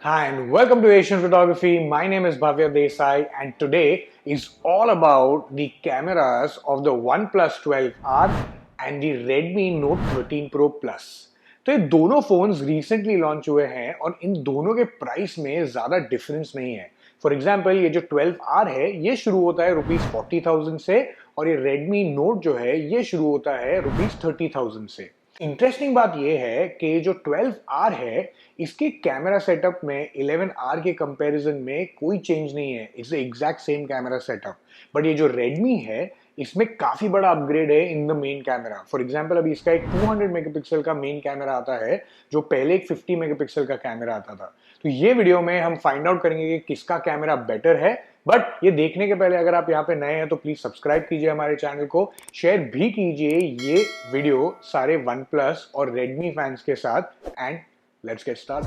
Hi and welcome to Asian Photography. My name is Bhavya Desai and today is all about the cameras of the OnePlus 12R and the Redmi Note 13 Pro Plus. तो ये दोनों phones recently launch हुए हैं और इन दोनों के price में ज़्यादा डिफरेंस नहीं है। फॉर एग्जाम्पल ये जो 12R है ये शुरू होता है ₹40,000 से और ये Redmi Note जो है ये शुरू होता है ₹30,000 से। इंटरेस्टिंग बात यह है कि जो 12R है इसके कैमरा सेटअप में 11R के कंपैरिजन में कोई चेंज नहीं है। It's exact same camera setup. But ये जो Redmi है इसमें काफी बड़ा अपग्रेड है in the main camera. For example अभी इसका एक 200 मेगापिक्सल का मेन कैमरा आता है जो पहले एक 50 मेगापिक्सल का कैमरा आता था। तो ये वीडियो में हम फाइंड आउट करेंगे कि किसका कैमरा बेटर है। बट ये देखने के पहले अगर आप यहाँ पे नए हैं तो प्लीज सब्सक्राइब कीजिए हमारे चैनल को, शेयर भी कीजिए ये वीडियो सारे वन प्लस और रेडमी फैंस के साथ। And let's get start.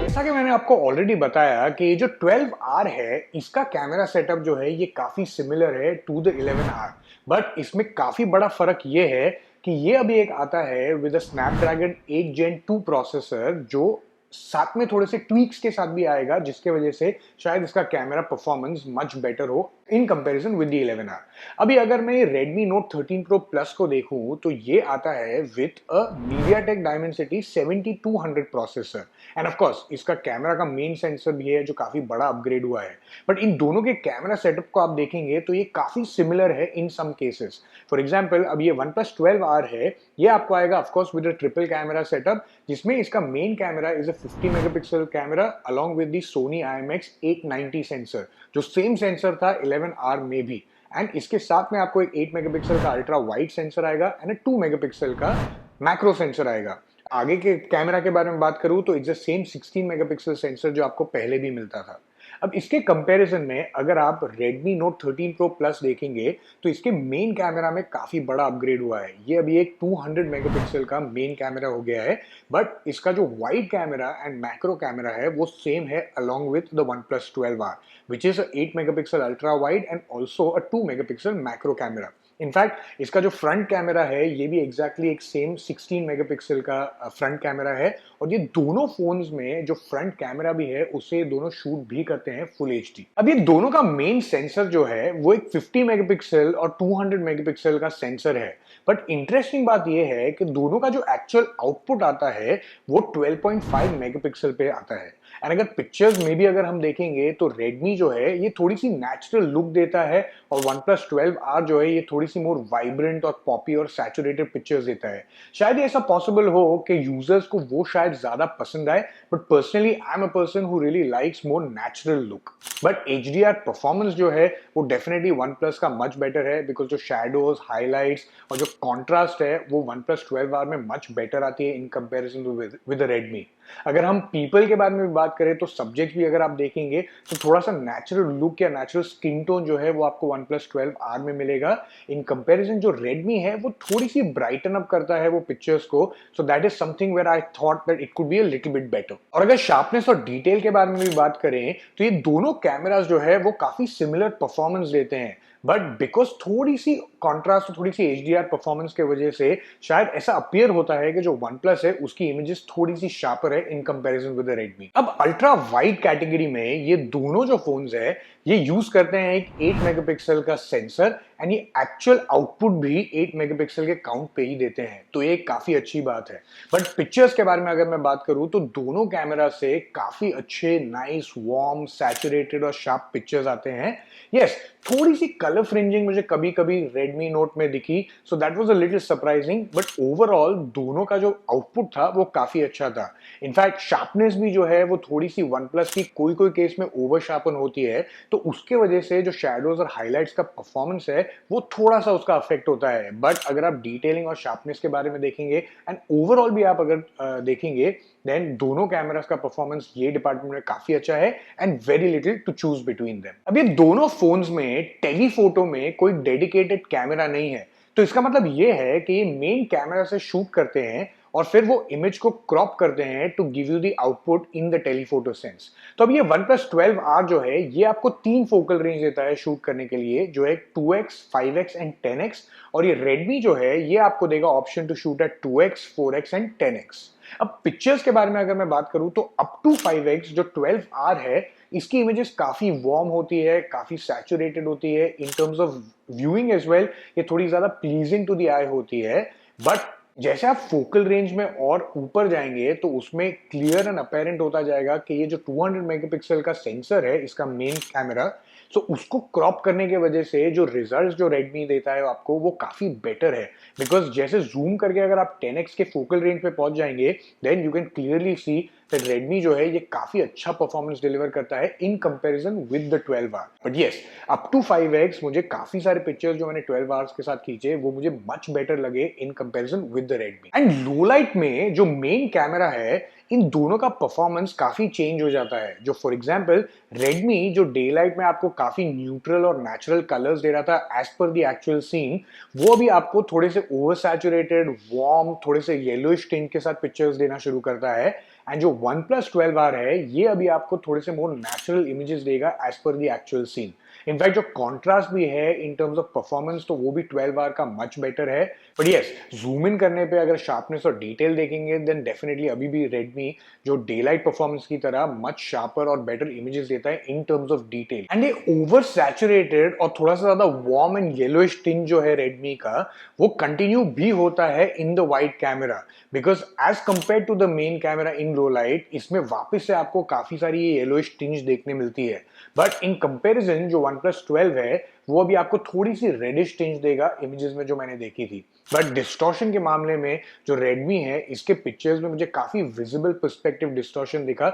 जैसा कि मैंने आपको ऑलरेडी बताया कि ये जो 12R है इसका कैमरा सेटअप जो है ये काफी सिमिलर है टू द 11R। बट इसमें काफी बड़ा फर्क ये है कि ये अभी एक आता है विद स्नैपड्रैगन 8 Gen 2 प्रोसेसर जो साथ में थोड़े से ट्वीक्स के साथ भी आएगा जिसके वजह से शायद इसका कैमरा परफॉर्मेंस मच बेटर हो इन कंपैरिजन विद द 11R। अभी अगर मैं Redmi Note 13 Pro Plus को देखूं तो ये आता है with a MediaTek Dimensity 7200 processor end of course इसका कैमरा का मेन सेंसर भी है जो काफी बड़ा अपग्रेड हुआ है। बट इन दोनों के कैमरा सेटअप को आप देखेंगे तो ये काफी सिमिलर है इन सम केसेस। फॉर एग्जांपल अब ये OnePlus 12R है, ये आपको आएगा of course with a triple camera setup जिसमें इसका main camera is a 50 megapixel camera along with the Sony IMX 890 sensor जो सेम सेंसर था 11R में भी। एंड इसके साथ में आपको एक 8 मेगापिक्सल का अल्ट्रा वाइड सेंसर आएगा एंड 2 मेगापिक्सल का मैक्रो सेंसर आएगा। आगे के कैमरा के बारे में बात करूं तो it's the same 16 megapixel sensor जो आपको पहले भी मिलता था। अब इसके कंपैरिजन में अगर आप Redmi Note 13 Pro Plus देखेंगे तो इसके मेन कैमरा में काफी बड़ा अपग्रेड हुआ है। ये अभी एक 200 मेगापिक्सल का मेन कैमरा हो गया है बट इसका जो wide camera and macro camera है वो सेम है along with the OnePlus 12R which is a 8 megapixel ultra wide and also a 2 megapixel macro camera. In fact इसका जो फ्रंट कैमरा है ये भी एग्जैक्टली एक सेम 16 मेगापिक्सल का फ्रंट कैमरा है और ये दोनों फोन्स में जो फ्रंट कैमरा भी है उससे दोनों शूट भी करते हैं फुल एचडी। अब ये दोनों का मेन सेंसर जो है वो एक 50 मेगापिक्सल और 200 मेगापिक्सल का सेंसर है। बट इंटरेस्टिंग बात ये है कि दोनों का जो एक्चुअल आउटपुट आता है वो 12.5 मेगापिक्सल पे आता है। एंड अगर पिक्चर्स में भी अगर हम देखेंगे तो Redmi जो है ये थोड़ी सी नेचुरल लुक देता है और OnePlus 12R जो है ये थोड़ी सी मोर वाइब्रेंट और पॉपी और सैचुरेटेड पिक्चर्स देता है। शायद ऐसा पॉसिबल हो कि यूजर्स को वो शायद ज्यादा पसंद आए but personally I am a person who really likes more natural look. But HDR performance जो है वो डेफिनेटली OnePlus का मच बेटर है बिकॉज जो शैडोज हाईलाइट्स और जो कॉन्ट्रास्ट है वो OnePlus 12R में मच बेटर आती है इन कंपेरिजन विद Redmi। अगर हम पीपल के बारे में भी बात करें तो सब्जेक्ट भी अगर आप देखेंगे तो थोड़ा सा नेचुरल लुक या नेचुरल स्किन टोन जो है वो आपको OnePlus 12R में मिलेगा। इन कंपैरिजन जो Redmi है वो थोड़ी सी ब्राइटन अप करता है वो पिक्चर्स को, so that is something where I thought that it could be a little bit better. और अगर शार्पनेस और डिटेल के बारे में भी बात करें तो ये दोनों कैमरास जो है वो काफी सिमिलर परफॉर्मेंस देते हैं बट बिकॉज थोड़ी सी कॉन्ट्रास्ट थोड़ी सी HDR परफॉर्मेंस के वजह से शायद ऐसा अपीयर होता है कि जो OnePlus है उसकी इमेजेस थोड़ी सी शार्पर है इन कंपैरिजन विद Redmi। अब अल्ट्रा वाइड कैटेगरी में ये दोनों जो फोन्स है ये यूज करते हैं एक 8 मेगापिक्सल का सेंसर एंड ये एक्चुअल आउटपुट भी 8 मेगापिक्सल के काउंट पे ही देते हैं, तो ये काफी अच्छी बात है। बट पिक्चर्स के बारे में अगर मैं बात करूं तो दोनों कैमरा से काफी अच्छे नाइस वार्म सैचुरेटेड और शार्प पिक्चर्स आते हैं। यस, थोड़ी सी कलर फ्रिंजिंग मुझे कभी कभी Redmi Note में दिखी, so that was a little surprising but overall दोनों का जो आउटपुट था वो काफी अच्छा था। इनफैक्ट शार्पनेस भी जो है वो थोड़ी सी OnePlus की कोई कोई केस में ओवर शार्पन होती है तो उसके वजह से जो शैडोज और हाइलाइट्स का परफॉर्मेंस है वो थोड़ा सा उसका अफेक्ट होता है। बट अगर आप डिटेलिंग और शार्पनेस के बारे में देखेंगे एंड ओवरऑल भी आप अगर देखेंगे देन दोनों कैमरास का परफॉर्मेंस ये डिपार्टमेंट में काफी अच्छा है and very little to choose between them. अब ये दोनों फोन्स में टेलीफोटो में कोई डेडिकेटेड कैमरा नहीं है, तो इसका मतलब ये है कि ये मेन कैमरा से शूट करते हैं और फिर वो इमेज को क्रॉप करते हैं to give you the output in the telephoto sense. तो अब ये OnePlus 12R जो है ये आपको 3 फोकल रेंज देता है शूट करने के लिए, जो है 2x, 5x एंड 10x। और ये Redmi जो है ये आपको देगा option to shoot at 2x, 4x and 10x। अब पिक्चर्स के बारे में अगर मैं बात करूं तो अप टू 5x जो 12R है इसकी इमेजेस काफी वार्म होती है, काफी सैचुरेटेड होती है, in terms of viewing as well ये थोड़ी ज्यादा प्लीजिंग टू द आई होती है। बट जैसे आप फोकल रेंज में और ऊपर जाएंगे तो उसमें क्लियर एंड अपेरेंट होता जाएगा कि ये जो 200 मेगापिक्सल का सेंसर है इसका मेन कैमरा, तो उसको क्रॉप करने की वजह से जो रिजल्ट्स जो Redmi देता है आपको वो काफी बेटर है। बिकॉज जैसे जूम करके अगर आप 10x के फोकल रेंज पे पहुंच जाएंगे then you can clearly see that Redmi जो है ये काफी अच्छा परफॉर्मेंस डिलीवर करता है in comparison with the 12R। But yes, up to 5x मुझे काफी सारे पिक्चर्स जो मैंने 12R के साथ खींचे वो मुझे मच बेटर लगे इन comparison with the Redmi। And low light में जो मेन कैमरा है इन दोनों का परफॉर्मेंस काफी चेंज हो जाता है। जो फॉर एग्जांपल Redmi जो डे लाइट में आपको काफी न्यूट्रल और नेचुरल कलर्स दे रहा था as per the actual scene, वो अभी आपको थोड़े से ओवर सैचुरेटेड, वार्म, थोड़े से येलोइश टिंट के साथ पिक्चर्स देना शुरू करता है। एंड जो OnePlus 12R है ये अभी आपको थोड़े से मोर नेचुरल इमेजेस देगा as per the actual scene. In fact जो कॉन्ट्रास्ट भी है इन टर्म्स ऑफ परफॉर्मेंस तो वो भी 12R का मच बेटर है। बट यस, जूम इन करने पे अगर शार्पनेस और डिटेल देखेंगे देन डेफिनेटली अभी भी Redmi जो डे लाइट परफॉर्मेंस की तरह मच शार्पर और बेटर इमेजेस देता है in terms of detail. And ये ओवर सैचुरेटेड और थोड़ा सा ज्यादा वार्म एंड येलोइश टिंट जो है Redmi का वो कंटिन्यू भी होता है in the wide camera, because as compare to the main camera in low light इसमें वापस से आपको काफी सारी ये येलोइश टिंज देखने मिलती है। बट इन कंपैरिजन जो OnePlus 12 है वो अभी आपको थोड़ी सी रेडिश टिंज देगा इमेजेस में जो मैंने देखी थी। बट डिस्टॉर्शन के मामले में जो Redmi है इसके पिक्चर्स में मुझे काफी विजिबल पर्सपेक्टिव डिस्टॉर्शन दिखा।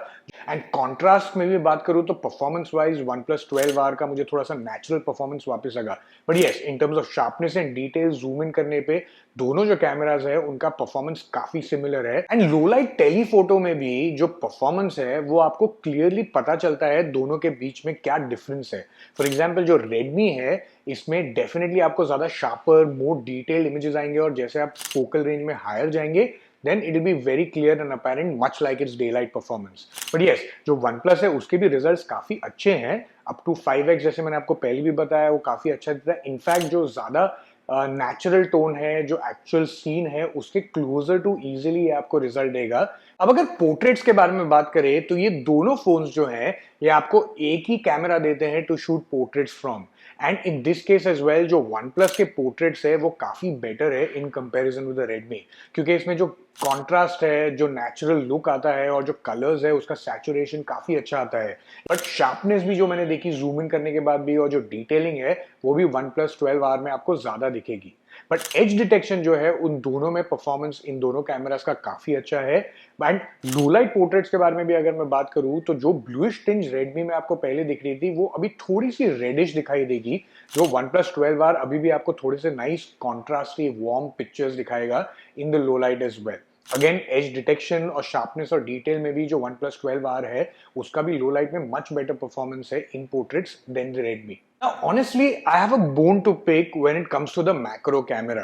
एंड कॉन्ट्रास्ट में भी बात करूं तो परफॉर्मेंस वाइज OnePlus 12R का मुझे थोड़ा सा नेचुरल परफॉर्मेंस वापस लगा। But yes, in terms of sharpness and detail zoom in करने पे दोनों जो कैमराज है उनका परफॉर्मेंस काफी सिमिलर है। एंड लो लाइट टेलीफोटो में भी जो परफॉर्मेंस है वो आपको क्लियरली पता चलता है दोनों के बीच में क्या डिफरेंस है। फॉर एग्जाम्पल जो Redmi है इसमें डेफिनेटली आपको ज्यादा शार्पर, मोर डिटेल्ड इमेजेस आएंगे और जैसे आप फोकल रेंज में हायर जाएंगे then it will be very clear and apparent much like its daylight performance। but yes, जो OnePlus है उसके भी रिजल्ट्स काफी अच्छे हैं। अप टू 5x जैसे मैंने आपको पहले भी बताया वो काफी अच्छा देता है। इनफैक्ट जो ज्यादा नेचुरल टोन है, जो एक्चुअल सीन है उसके क्लोजर टू इजीली आपको रिजल्ट देगा। अब अगर पोर्ट्रेट्स के बारे में बात करें तो ये दोनों फोन्स जो हैं ये आपको एक ही कैमरा देते हैं to shoot portraits from. And in this case as well जो OnePlus के पोर्ट्रेट्स है वो काफी बेटर है इन कंपैरिजन विद Redmi, क्योंकि इसमें जो कॉन्ट्रास्ट है, जो नेचुरल लुक आता है और जो कलर्स है उसका सैचुरेशन काफी अच्छा आता है। बट शार्पनेस भी जो मैंने देखी जूम इन करने के बाद भी और जो डिटेलिंग है वो भी OnePlus 12R में आपको ज्यादा दिखेगी। बट एज डिटेक्शन जो है उन दोनों में परफॉर्मेंस इन दोनों कैमरास का काफी अच्छा है। एंड लो लाइट पोर्ट्रेट्स के बारे में भी अगर मैं बात करूं तो जो ब्लूइश टिंज Redmi में आपको पहले दिख रही थी वो अभी थोड़ी सी रेडिश दिखाई देगी। जो OnePlus 12R अभी भी आपको थोड़े से नाइस कॉन्ट्रास्टी वार्म पिक्चर्स दिखाएगा in the low light as well. Again edge detection और शार्पनेस और डिटेल में भी जो OnePlus 12R है उसका भी लो लाइट में मच बेटर परफॉर्मेंस है in portraits than the Redmi। Now honestly I have a bone to pick when it comes to the macro camera।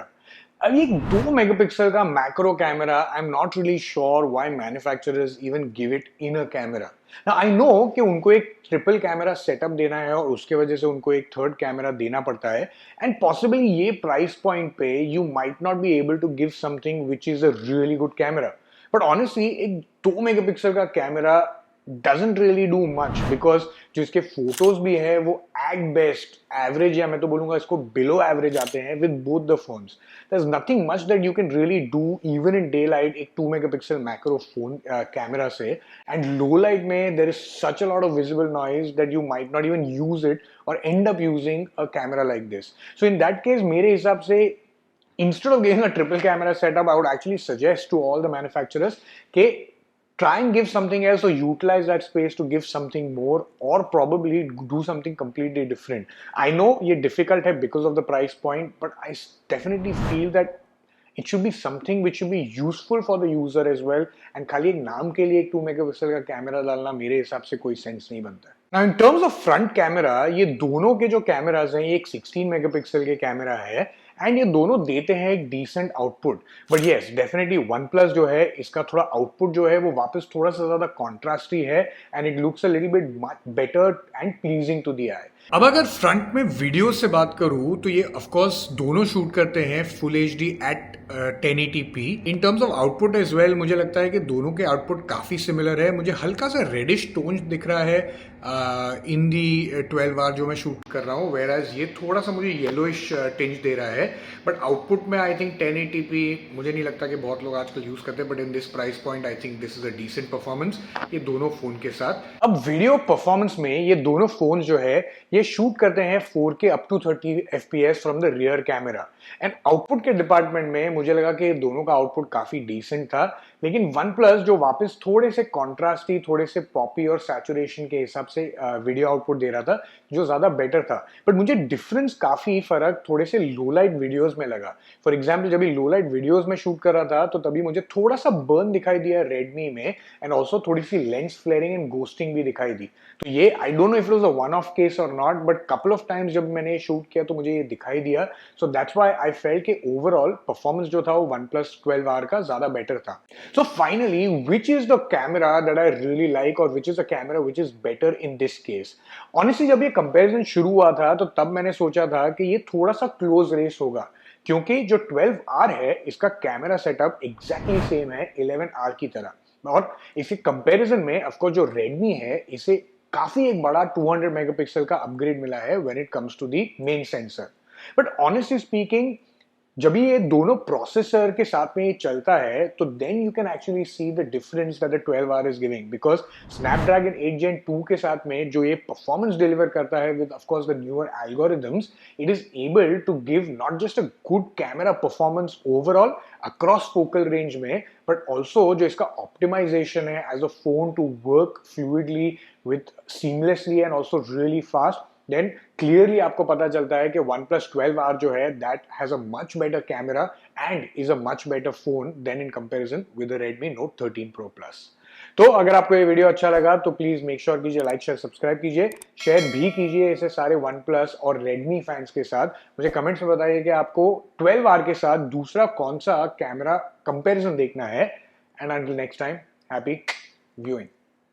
अब ये 2 मेगापिक्सल का macro camera I am not really sure why manufacturers even give it in a camera. Now I know कि उनको एक triple camera setup देना है और उसके वजह से उनको एक थर्ड कैमरा देना पड़ता है। एंड पॉसिबली ये प्राइस पॉइंट पे you might not be able to give something which is a really good camera. But honestly एक 2 मेगापिक्सल का camera doesn't really do much because जो इसके फोटोज भी है वो at best एवरेज या मैं तो बोलूंगा इसको बिलो एवरेज आते हैं with both the phones। There's nothing much that you can really do even in daylight एक 2 मेगापिक्सल मैक्रो फोन कैमरा से। एंड लो लाइट में there is such a lot of visible noise that you might not even use it or end up using a camera like this। So in that case मेरे हिसाब से instead of getting a triple camera setup I would actually suggest to all the manufacturers कि try and give something else or utilize that space to give something more or probably do something completely different। I know ये difficult है because of the price point but I definitely feel that it should be something which should be useful for the user as well। and खाली एक नाम के लिए एक 2 megapixel का camera डालना मेरे हिसाब से कोई सेंस नहीं बनता है। Now in terms of front camera ये दोनों के जो कैमराज हैं ये एक 16 मेगापिक्सल के कैमरा है एंड ये दोनों देते हैं एक decent output. But yes, definitely OnePlus जो है इसका थोड़ा आउटपुट जो है वो वापस थोड़ा सा ज्यादा कॉन्ट्रास्टी है and it looks a little bit better and pleasing to the eye. अब अगर फ्रंट में वीडियो से बात करूं तो ये ऑफ कोर्स दोनों शूट करते हैं full HD at 1080p। In terms of output as well मुझे लगता है कि दोनों के आउटपुट काफी सिमिलर है। मुझे हल्का सा रेडिश टोन दिख रहा है इन दी 12R जो मैं शूट कर रहा हूँ, वेयर एज ये थोड़ा सा मुझे येलोइश टिंज दे रहा है। बट आउटपुट में आई थिंक 1080p मुझे नहीं लगता कि बहुत लोग आजकल यूज करते हैं, but in this price point I think this is a decent performance ये दोनों फोन के साथ। अब वीडियो परफॉर्मेंस में ये दोनों फोन जो है ये शूट करते हैं 4K up to 30 FPS from the rear camera. And output के डिपार्टमेंट में मुझे लगा कि दोनों का आउटपुट काफी डिसेंट था, लेकिन OnePlus जो वापस थोड़े से कॉन्ट्रास्टी, थोड़े से पॉपी और सैचुरेशन के हिसाब से वीडियो आउटपुट दे रहा था जो ज्यादा बेटर था। बट मुझे डिफरेंस काफी फर्क थोड़े से लो लाइट वीडियोस में लगा। फॉर एग्जाम्पल जब लो लाइट वीडियोस में शूट कर रहा था तो तभी मुझे थोड़ा सा बर्न दिखाई दिया रेडमी में, एंड ऑल्सो थोड़ी सी लेंस फ्लेयरिंग एंड गोस्टिंग भी दिखाई दी। तो ये I don't know if it was a one off case और not, but couple of times जब मैंने शूट किया तो मुझे ये दिखाई दिया। So that's why I felt कि ओवरऑल परफॉर्मेंस जो था वो OnePlus 12R का ज्यादा बेटर था। So finally which is the camera that I really like और which is the camera which is better in this case? Honestly जब ये कंपैरिजन शुरू हुआ था तो तब मैंने सोचा था कि ये थोड़ा सा क्लोज रेस होगा, क्योंकि जो 12R है इसका कैमरा सेटअप एग्जैक्टली सेम है 11R की तरह, और इसी कंपैरिजन में ऑफ कोर्स जो Redmi है इसे काफी एक बड़ा 200 मेगापिक्सल का अपग्रेड मिला है when it comes to the main sensor. But honestly speaking जब ये दोनों प्रोसेसर के साथ में ये चलता है तो then you can actually see the difference that the 12R is giving, because Snapdragon 8 Gen 2 के साथ में जो ये परफॉर्मेंस डिलीवर करता है with of course the newer algorithms, it is able to give not just a good camera performance overall across focal range में, but also जो इसका ऑप्टिमाइजेशन है as a phone to work fluidly with seamlessly and also really fast, then clearly आपको पता चलता है कि OnePlus 12R जो है that has a much better camera and is a much better phone than in comparison with the Redmi Note 13 Pro Plus। तो अगर आपको ये वीडियो अच्छा लगा तो प्लीज मेक श्योर कीजिए, लाइक शेयर सब्सक्राइब कीजिए, शेयर भी कीजिए इसे सारे OnePlus और Redmi फैंस के साथ। मुझे कमेंट्स में बताइए कि आपको 12R के साथ दूसरा कौन सा कैमरा कंपैरिजन देखना है। And until next time, happy viewing.